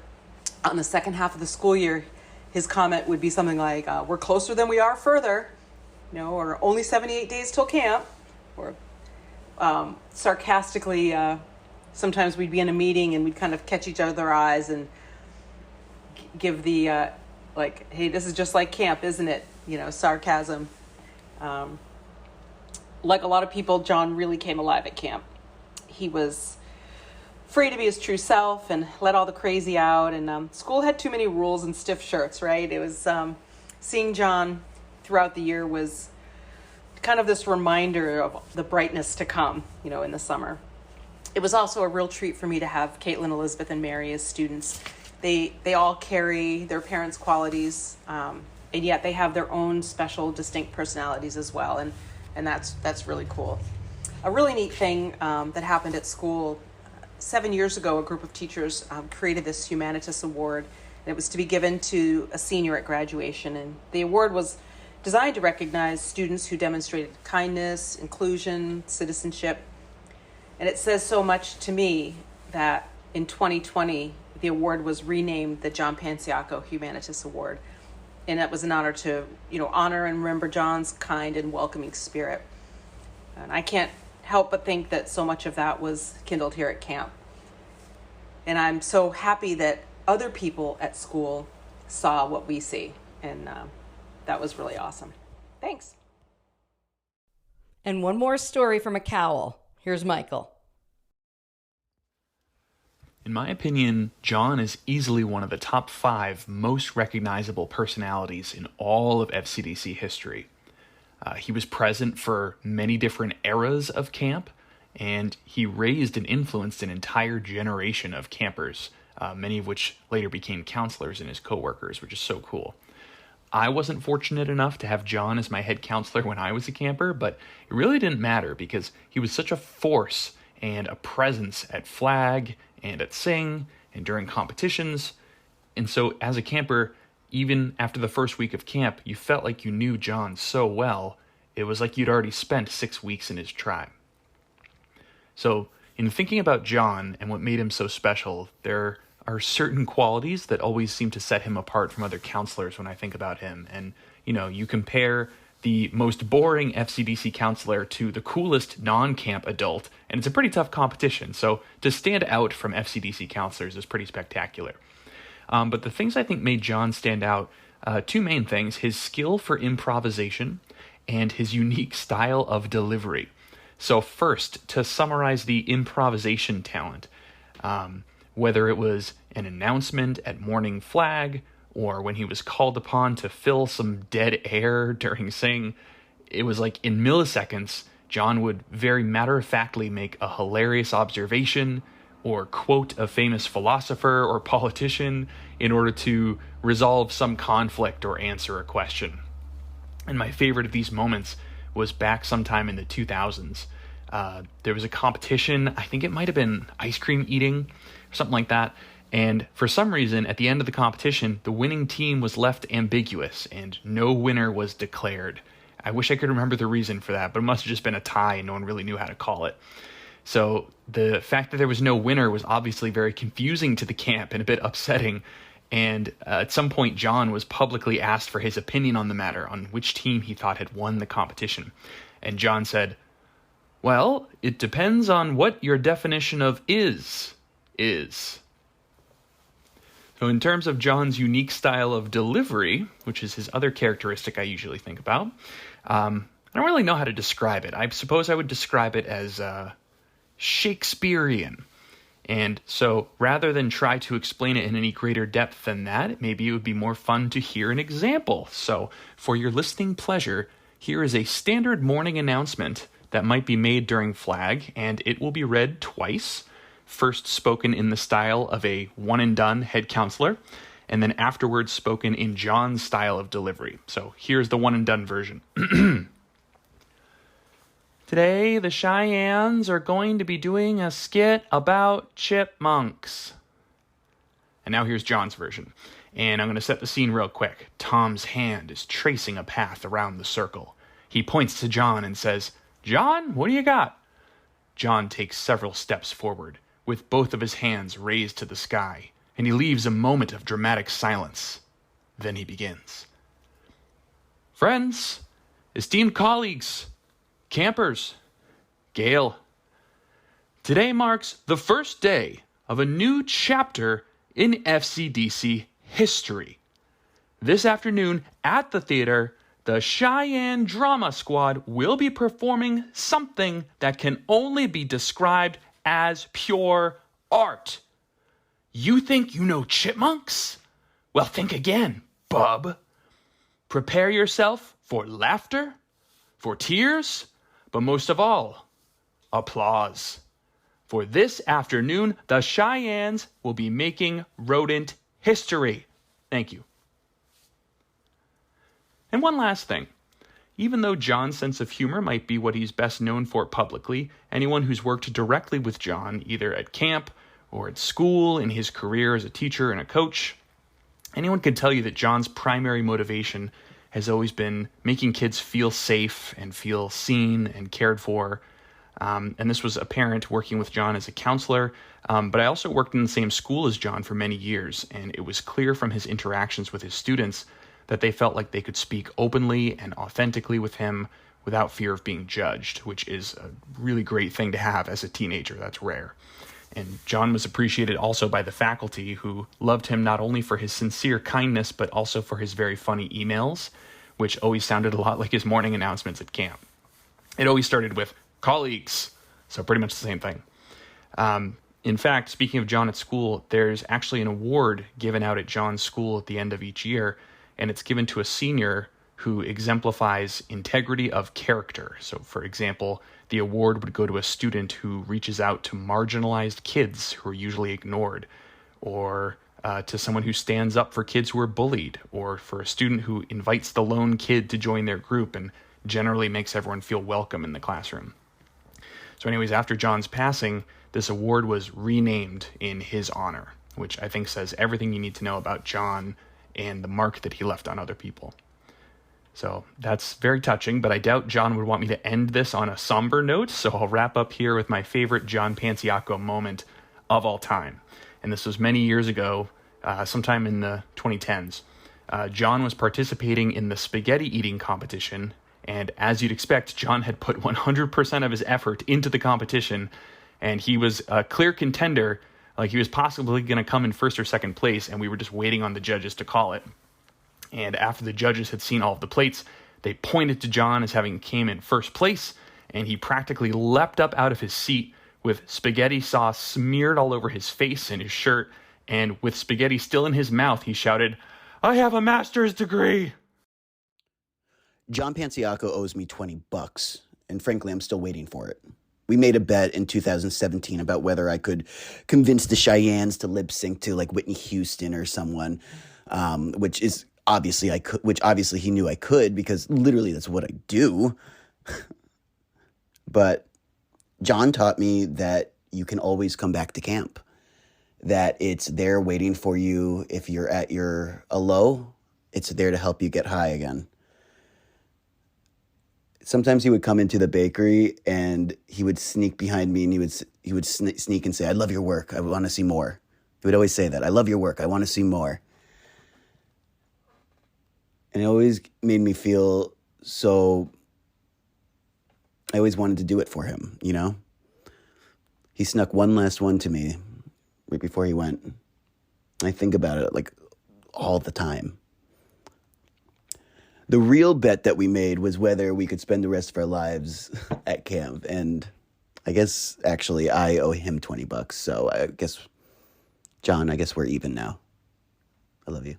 on the second half of the school year, his comment would be something like, we're closer than we are further, or only 78 days till camp, or sarcastically, sometimes we'd be in a meeting and we'd kind of catch each other's eyes and give the, like, hey, this is just like camp, isn't it? Sarcasm. Like a lot of people, John really came alive at camp. He was free to be his true self and let all the crazy out. And school had too many rules and stiff shirts, right? It was seeing John throughout the year was kind of this reminder of the brightness to come, in the summer. It was also a real treat for me to have Caitlin, Elizabeth, and Mary as students. They all carry their parents' qualities, and yet they have their own special, distinct personalities as well, and that's really cool. A really neat thing that happened at school 7 years ago, a group of teachers created this Humanitas Award, and it was to be given to a senior at graduation. And the award was designed to recognize students who demonstrated kindness, inclusion, citizenship. And it says so much to me that in 2020, the award was renamed the John Panciocco Humanitas Award. And that was an honor to, honor and remember John's kind and welcoming spirit. And I can't help but think that so much of that was kindled here at camp. And I'm so happy that other people at school saw what we see. And that was really awesome. Thanks. And one more story from a Cowell. Here's Michael. In my opinion, John is easily one of the top 5 most recognizable personalities in all of FCDC history. He was present for many different eras of camp, and he raised and influenced an entire generation of campers, many of which later became counselors and his coworkers, which is so cool. I wasn't fortunate enough to have John as my head counselor when I was a camper, but it really didn't matter because he was such a force and a presence at Flag and at Sing and during competitions. And so as a camper, even after the first week of camp, you felt like you knew John so well, it was like you'd already spent 6 weeks in his tribe. So in thinking about John and what made him so special, there are certain qualities that always seem to set him apart from other counselors when I think about him. And, you compare the most boring FCDC counselor to the coolest non-camp adult, and it's a pretty tough competition. So to stand out from FCDC counselors is pretty spectacular. But the things I think made John stand out, 2 main things: his skill for improvisation and his unique style of delivery. So first, to summarize the improvisation talent, whether it was an announcement at morning flag or when he was called upon to fill some dead air during sing, it was like in milliseconds, John would very matter-of-factly make a hilarious observation or quote a famous philosopher or politician in order to resolve some conflict or answer a question. And my favorite of these moments was back sometime in the 2000s. There was a competition, I think it might have been ice cream eating or something like that. And for some reason, at the end of the competition, the winning team was left ambiguous and no winner was declared. I wish I could remember the reason for that, but it must have just been a tie and no one really knew how to call it. So the fact that there was no winner was obviously very confusing to the camp and a bit upsetting. And at some point, John was publicly asked for his opinion on the matter, on which team he thought had won the competition. And John said, "Well, it depends on what your definition of is. So in terms of John's unique style of delivery, which is his other characteristic I usually think about, I don't really know how to describe it. I suppose I would describe it as Shakespearean. And so rather than try to explain it in any greater depth than that, maybe it would be more fun to hear an example. So for your listening pleasure, here is a standard morning announcement that might be made during flag, and it will be read twice. First spoken in the style of a one-and-done head counselor, and then afterwards spoken in John's style of delivery. So here's the one-and-done version. Today, the Cheyennes are going to be doing a skit about chipmunks. And now here's John's version. And I'm going to set the scene real quick. Tom's hand is tracing a path around the circle. He points to John and says, "John, what do you got?" John takes several steps forward, with both of his hands raised to the sky, and he leaves a moment of dramatic silence. Then he begins. "Friends, esteemed colleagues, campers, Gail, today marks the first day of a new chapter in FCDC history. This afternoon at the theater, the Cheyenne Drama Squad will be performing something that can only be described as pure art. You think you know chipmunks? Well, think again, bub. Prepare yourself for laughter, for tears, but most of all, applause. For this afternoon, the Cheyennes will be making rodent history. Thank you." And one last thing. Even though John's sense of humor might be what he's best known for publicly, anyone who's worked directly with John, either at camp or at school, in his career as a teacher and a coach, anyone can tell you that John's primary motivation has always been making kids feel safe and feel seen and cared for. And this was apparent working with John as a counselor, but I also worked in the same school as John for many years, and it was clear from his interactions with his students that they felt like they could speak openly and authentically with him without fear of being judged, which is a really great thing to have as a teenager. That's rare. And John was appreciated also by the faculty, who loved him not only for his sincere kindness, but also for his very funny emails, which always sounded a lot like his morning announcements at camp. It always started with "colleagues," so pretty much the same thing. In fact, speaking of John at school, there's actually an award given out at John's school at the end of each year, and it's given to a senior who exemplifies integrity of character. So, for example, the award would go to a student who reaches out to marginalized kids who are usually ignored, or to someone who stands up for kids who are bullied, or for a student who invites the lone kid to join their group and generally makes everyone feel welcome in the classroom. So anyways, after John's passing, this award was renamed in his honor, which I think says everything you need to know about John and the mark that he left on other people. So that's very touching, but I doubt John would want me to end this on a somber note, so I'll wrap up here with my favorite John Panciocco moment of all time. And this was many years ago, sometime in the 2010s. John was participating in the spaghetti eating competition, and as you'd expect, John had put 100% of his effort into the competition, and he was a clear contender. Like, he was possibly going to come in first or second place, and we were just waiting on the judges to call it. And after the judges had seen all of the plates, they pointed to John as having came in first place, and he practically leapt up out of his seat with spaghetti sauce smeared all over his face and his shirt, and with spaghetti still in his mouth, he shouted, I have a master's degree. John Panciocco owes me $20, and frankly, I'm still waiting for it. We made a bet in 2017 about whether I could convince the Cheyennes to lip sync to like Whitney Houston or someone, which obviously he knew I could because literally that's what I do. But John taught me that you can always come back to camp, that it's there waiting for you if you're at a low, it's there to help you get high again. Sometimes he would come into the bakery and he would sneak behind me and he would sneak and say, "I love your work. I want to see more." He would always say that. "I love your work. I want to see more." And it always made me feel so, I always wanted to do it for him, you know? He snuck one last one to me right before he went. I think about it like all the time. The real bet that we made was whether we could spend the rest of our lives at camp. And I guess actually I owe him $20. So I guess, John, we're even now. I love you.